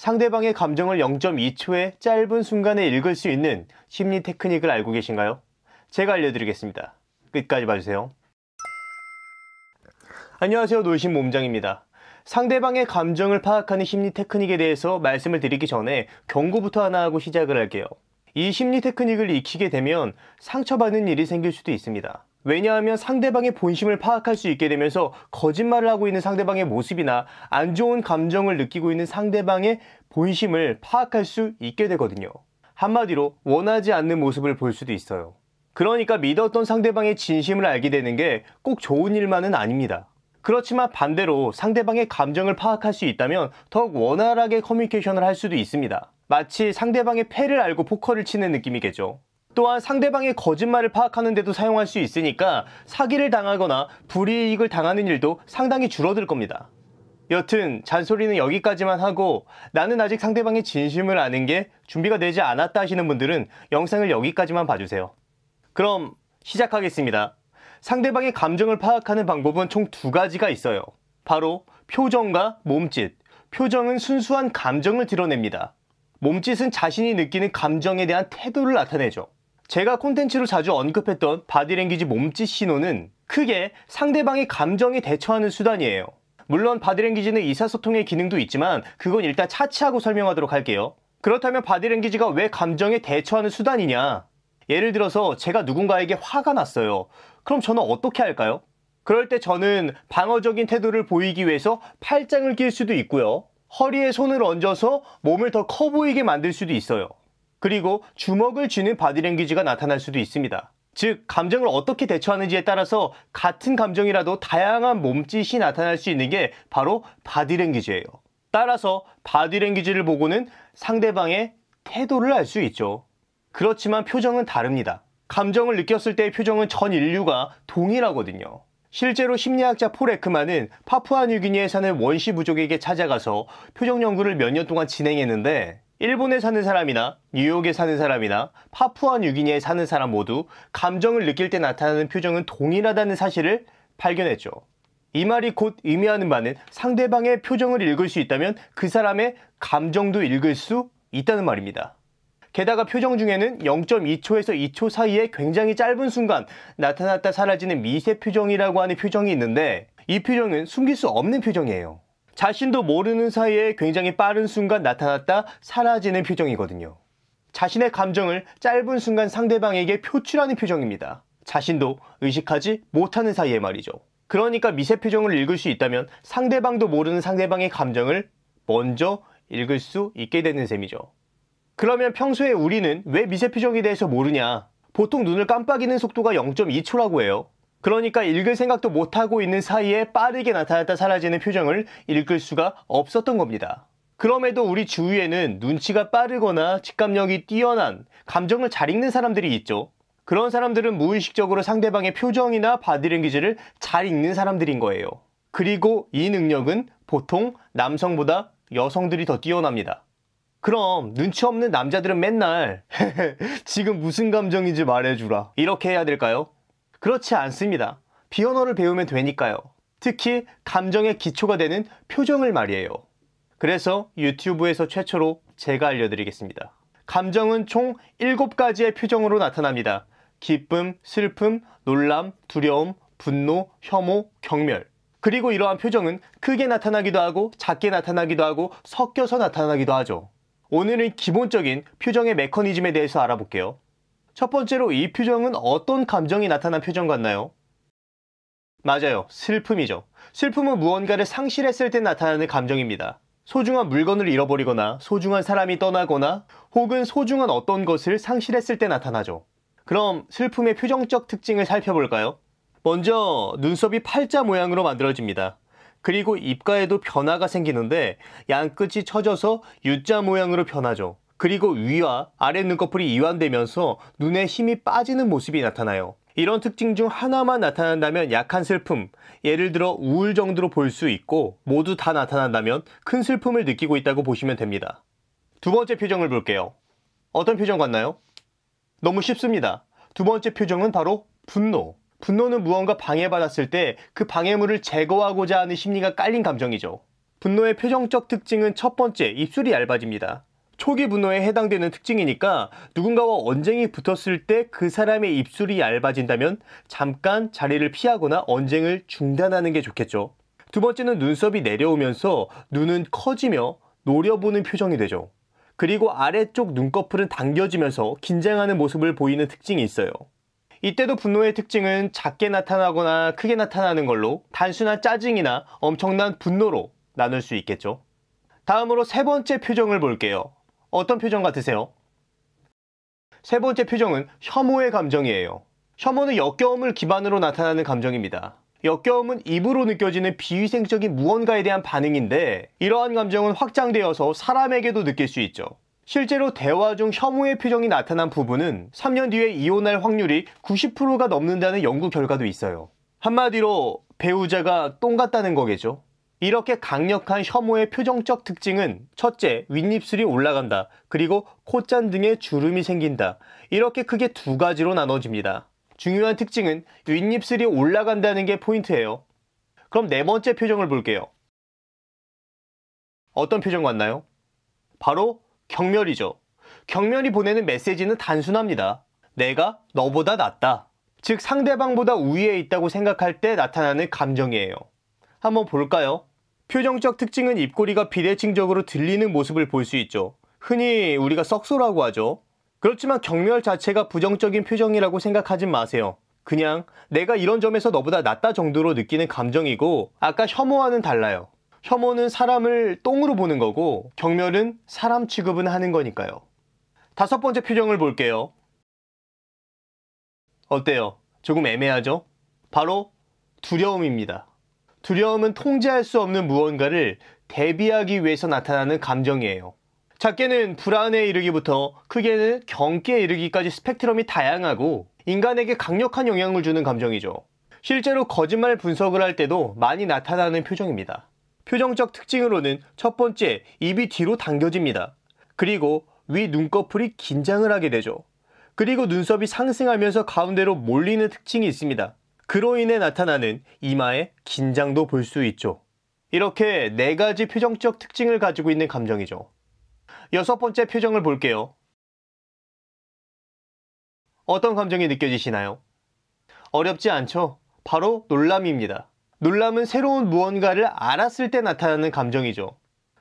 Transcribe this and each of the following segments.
상대방의 감정을 0.2초의 짧은 순간에 읽을 수 있는 심리 테크닉을 알고 계신가요? 제가 알려드리겠습니다. 끝까지 봐주세요. 안녕하세요, 놀신 몸장입니다. 상대방의 감정을 파악하는 심리 테크닉에 대해서 말씀을 드리기 전에 경고부터 하나 하고 시작을 할게요. 이 심리 테크닉을 익히게 되면 상처받는 일이 생길 수도 있습니다. 왜냐하면 상대방의 본심을 파악할 수 있게 되면서 거짓말을 하고 있는 상대방의 모습이나 안 좋은 감정을 느끼고 있는 상대방의 본심을 파악할 수 있게 되거든요. 한마디로 원하지 않는 모습을 볼 수도 있어요. 그러니까 믿었던 상대방의 진심을 알게 되는 게 꼭 좋은 일만은 아닙니다. 그렇지만 반대로 상대방의 감정을 파악할 수 있다면 더욱 원활하게 커뮤니케이션을 할 수도 있습니다. 마치 상대방의 패를 알고 포커를 치는 느낌이겠죠. 또한 상대방의 거짓말을 파악하는 데도 사용할 수 있으니까 사기를 당하거나 불이익을 당하는 일도 상당히 줄어들 겁니다. 여튼 잔소리는 여기까지만 하고 나는 아직 상대방의 진심을 아는 게 준비가 되지 않았다 하시는 분들은 영상을 여기까지만 봐주세요. 그럼 시작하겠습니다. 상대방의 감정을 파악하는 방법은 총 두 가지가 있어요. 바로 표정과 몸짓. 표정은 순수한 감정을 드러냅니다. 몸짓은 자신이 느끼는 감정에 대한 태도를 나타내죠. 제가 콘텐츠로 자주 언급했던 바디랭귀지 몸짓 신호는 크게 상대방의 감정에 대처하는 수단이에요. 물론 바디랭귀지는 의사소통의 기능도 있지만 그건 일단 차치하고 설명하도록 할게요. 그렇다면 바디랭귀지가 왜 감정에 대처하는 수단이냐? 예를 들어서 제가 누군가에게 화가 났어요. 그럼 저는 어떻게 할까요? 그럴 때 저는 방어적인 태도를 보이기 위해서 팔짱을 낄 수도 있고요. 허리에 손을 얹어서 몸을 더 커 보이게 만들 수도 있어요. 그리고 주먹을 쥐는 바디랭귀지가 나타날 수도 있습니다. 즉, 감정을 어떻게 대처하는지에 따라서 같은 감정이라도 다양한 몸짓이 나타날 수 있는 게 바로 바디랭귀지예요. 따라서 바디랭귀지를 보고는 상대방의 태도를 알 수 있죠. 그렇지만 표정은 다릅니다. 감정을 느꼈을 때의 표정은 전 인류가 동일하거든요. 실제로 심리학자 폴 에크만은 파푸아뉴기니에 사는 원시 부족에게 찾아가서 표정 연구를 몇 년 동안 진행했는데 일본에 사는 사람이나 뉴욕에 사는 사람이나 파푸아뉴기니에 사는 사람 모두 감정을 느낄 때 나타나는 표정은 동일하다는 사실을 발견했죠. 이 말이 곧 의미하는 바는 상대방의 표정을 읽을 수 있다면 그 사람의 감정도 읽을 수 있다는 말입니다. 게다가 표정 중에는 0.2초에서 2초 사이에 굉장히 짧은 순간 나타났다 사라지는 미세 표정이라고 하는 표정이 있는데 이 표정은 숨길 수 없는 표정이에요. 자신도 모르는 사이에 굉장히 빠른 순간 나타났다 사라지는 표정이거든요. 자신의 감정을 짧은 순간 상대방에게 표출하는 표정입니다. 자신도 의식하지 못하는 사이에 말이죠. 그러니까 미세 표정을 읽을 수 있다면 상대방도 모르는 상대방의 감정을 먼저 읽을 수 있게 되는 셈이죠. 그러면 평소에 우리는 왜 미세 표정에 대해서 모르냐? 보통 눈을 깜빡이는 속도가 0.2초라고 해요. 그러니까 읽을 생각도 못하고 있는 사이에 빠르게 나타났다 사라지는 표정을 읽을 수가 없었던 겁니다. 그럼에도 우리 주위에는 눈치가 빠르거나 직감력이 뛰어난 감정을 잘 읽는 사람들이 있죠. 그런 사람들은 무의식적으로 상대방의 표정이나 바디랭귀지를 잘 읽는 사람들인 거예요. 그리고 이 능력은 보통 남성보다 여성들이 더 뛰어납니다. 그럼 눈치 없는 남자들은 맨날 지금 무슨 감정인지 말해주라 이렇게 해야 될까요? 그렇지 않습니다. 비언어를 배우면 되니까요. 특히 감정의 기초가 되는 표정을 말이에요. 그래서 유튜브에서 최초로 제가 알려드리겠습니다. 감정은 총 7가지의 표정으로 나타납니다. 기쁨, 슬픔, 놀람, 두려움, 분노, 혐오, 경멸. 그리고 이러한 표정은 크게 나타나기도 하고 작게 나타나기도 하고 섞여서 나타나기도 하죠. 오늘은 기본적인 표정의 메커니즘에 대해서 알아볼게요. 첫 번째로 이 표정은 어떤 감정이 나타난 표정 같나요? 맞아요. 슬픔이죠. 슬픔은 무언가를 상실했을 때 나타나는 감정입니다. 소중한 물건을 잃어버리거나 소중한 사람이 떠나거나 혹은 소중한 어떤 것을 상실했을 때 나타나죠. 그럼 슬픔의 표정적 특징을 살펴볼까요? 먼저 눈썹이 팔자 모양으로 만들어집니다. 그리고 입가에도 변화가 생기는데 양끝이 처져서 U자 모양으로 변하죠. 그리고 위와 아래 눈꺼풀이 이완되면서 눈에 힘이 빠지는 모습이 나타나요. 이런 특징 중 하나만 나타난다면 약한 슬픔, 예를 들어 우울 정도로 볼 수 있고 모두 다 나타난다면 큰 슬픔을 느끼고 있다고 보시면 됩니다. 두 번째 표정을 볼게요. 어떤 표정 같나요? 너무 쉽습니다. 두 번째 표정은 바로 분노. 분노는 무언가 방해받았을 때 그 방해물을 제거하고자 하는 심리가 깔린 감정이죠. 분노의 표정적 특징은 첫 번째, 입술이 얇아집니다. 초기 분노에 해당되는 특징이니까 누군가와 언쟁이 붙었을 때 그 사람의 입술이 얇아진다면 잠깐 자리를 피하거나 언쟁을 중단하는 게 좋겠죠. 두 번째는 눈썹이 내려오면서 눈은 커지며 노려보는 표정이 되죠. 그리고 아래쪽 눈꺼풀은 당겨지면서 긴장하는 모습을 보이는 특징이 있어요. 이때도 분노의 특징은 작게 나타나거나 크게 나타나는 걸로 단순한 짜증이나 엄청난 분노로 나눌 수 있겠죠. 다음으로 세 번째 표정을 볼게요. 어떤 표정 같으세요? 세 번째 표정은 혐오의 감정이에요. 혐오는 역겨움을 기반으로 나타나는 감정입니다. 역겨움은 입으로 느껴지는 비위생적인 무언가에 대한 반응인데 이러한 감정은 확장되어서 사람에게도 느낄 수 있죠. 실제로 대화 중 혐오의 표정이 나타난 부부는 3년 뒤에 이혼할 확률이 90%가 넘는다는 연구 결과도 있어요. 한마디로 배우자가 똥 같다는 거겠죠. 이렇게 강력한 혐오의 표정적 특징은 첫째, 윗입술이 올라간다. 그리고 콧잔 등에 주름이 생긴다. 이렇게 크게 두 가지로 나눠집니다. 중요한 특징은 윗입술이 올라간다는 게 포인트예요. 그럼 네 번째 표정을 볼게요. 어떤 표정 같나요? 바로 경멸이죠. 경멸이 보내는 메시지는 단순합니다. 내가 너보다 낫다. 즉 상대방보다 우위에 있다고 생각할 때 나타나는 감정이에요. 한번 볼까요? 표정적 특징은 입꼬리가 비대칭적으로 들리는 모습을 볼 수 있죠. 흔히 우리가 썩소라고 하죠. 그렇지만 경멸 자체가 부정적인 표정이라고 생각하진 마세요. 그냥 내가 이런 점에서 너보다 낫다 정도로 느끼는 감정이고 아까 혐오와는 달라요. 혐오는 사람을 똥으로 보는 거고 경멸은 사람 취급은 하는 거니까요. 다섯 번째 표정을 볼게요. 어때요? 조금 애매하죠? 바로 두려움입니다. 두려움은 통제할 수 없는 무언가를 대비하기 위해서 나타나는 감정이에요. 작게는 불안에 이르기부터 크게는 경계에 이르기까지 스펙트럼이 다양하고 인간에게 강력한 영향을 주는 감정이죠. 실제로 거짓말 분석을 할 때도 많이 나타나는 표정입니다. 표정적 특징으로는 첫 번째, 입이 뒤로 당겨집니다. 그리고 위 눈꺼풀이 긴장을 하게 되죠. 그리고 눈썹이 상승하면서 가운데로 몰리는 특징이 있습니다. 그로 인해 나타나는 이마의 긴장도 볼 수 있죠. 이렇게 네 가지 표정적 특징을 가지고 있는 감정이죠. 여섯 번째 표정을 볼게요. 어떤 감정이 느껴지시나요? 어렵지 않죠? 바로 놀람입니다. 놀람은 새로운 무언가를 알았을 때 나타나는 감정이죠.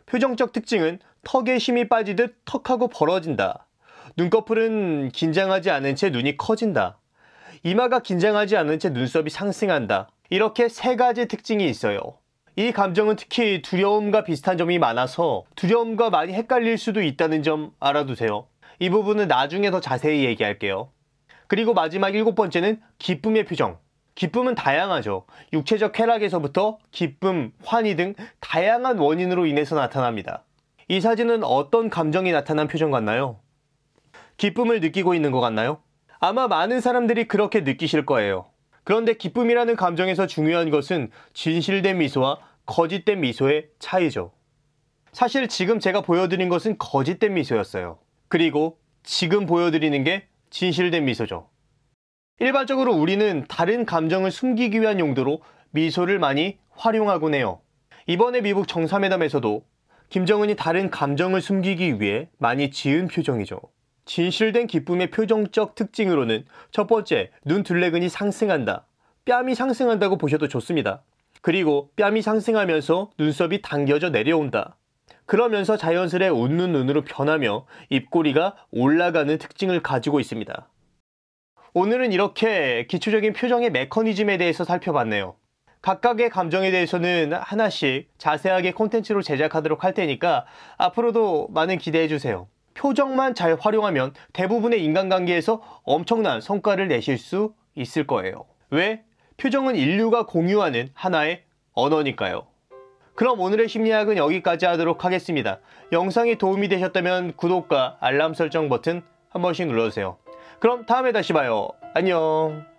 표정적 특징은 턱에 힘이 빠지듯 턱하고 벌어진다. 눈꺼풀은 긴장하지 않은 채 눈이 커진다. 이마가 긴장하지 않은 채 눈썹이 상승한다. 이렇게 세 가지 특징이 있어요. 이 감정은 특히 두려움과 비슷한 점이 많아서 두려움과 많이 헷갈릴 수도 있다는 점 알아두세요. 이 부분은 나중에 더 자세히 얘기할게요. 그리고 마지막 일곱 번째는 기쁨의 표정. 기쁨은 다양하죠. 육체적 쾌락에서부터 기쁨, 환희 등 다양한 원인으로 인해서 나타납니다. 이 사진은 어떤 감정이 나타난 표정 같나요? 기쁨을 느끼고 있는 것 같나요? 아마 많은 사람들이 그렇게 느끼실 거예요. 그런데 기쁨이라는 감정에서 중요한 것은 진실된 미소와 거짓된 미소의 차이죠. 사실 지금 제가 보여드린 것은 거짓된 미소였어요. 그리고 지금 보여드리는 게 진실된 미소죠. 일반적으로 우리는 다른 감정을 숨기기 위한 용도로 미소를 많이 활용하곤 해요. 이번에 미국 정상회담에서도 김정은이 다른 감정을 숨기기 위해 많이 지은 표정이죠. 진실된 기쁨의 표정적 특징으로는 첫 번째, 눈 둘레근이 상승한다. 뺨이 상승한다고 보셔도 좋습니다. 그리고 뺨이 상승하면서 눈썹이 당겨져 내려온다. 그러면서 자연스레 웃는 눈으로 변하며 입꼬리가 올라가는 특징을 가지고 있습니다. 오늘은 이렇게 기초적인 표정의 메커니즘에 대해서 살펴봤네요. 각각의 감정에 대해서는 하나씩 자세하게 콘텐츠로 제작하도록 할 테니까 앞으로도 많은 기대해주세요. 표정만 잘 활용하면 대부분의 인간관계에서 엄청난 성과를 내실 수 있을 거예요. 왜? 표정은 인류가 공유하는 하나의 언어니까요. 그럼 오늘의 심리학은 여기까지 하도록 하겠습니다. 영상이 도움이 되셨다면 구독과 알람 설정 버튼 한 번씩 눌러주세요. 그럼 다음에 다시 봐요. 안녕.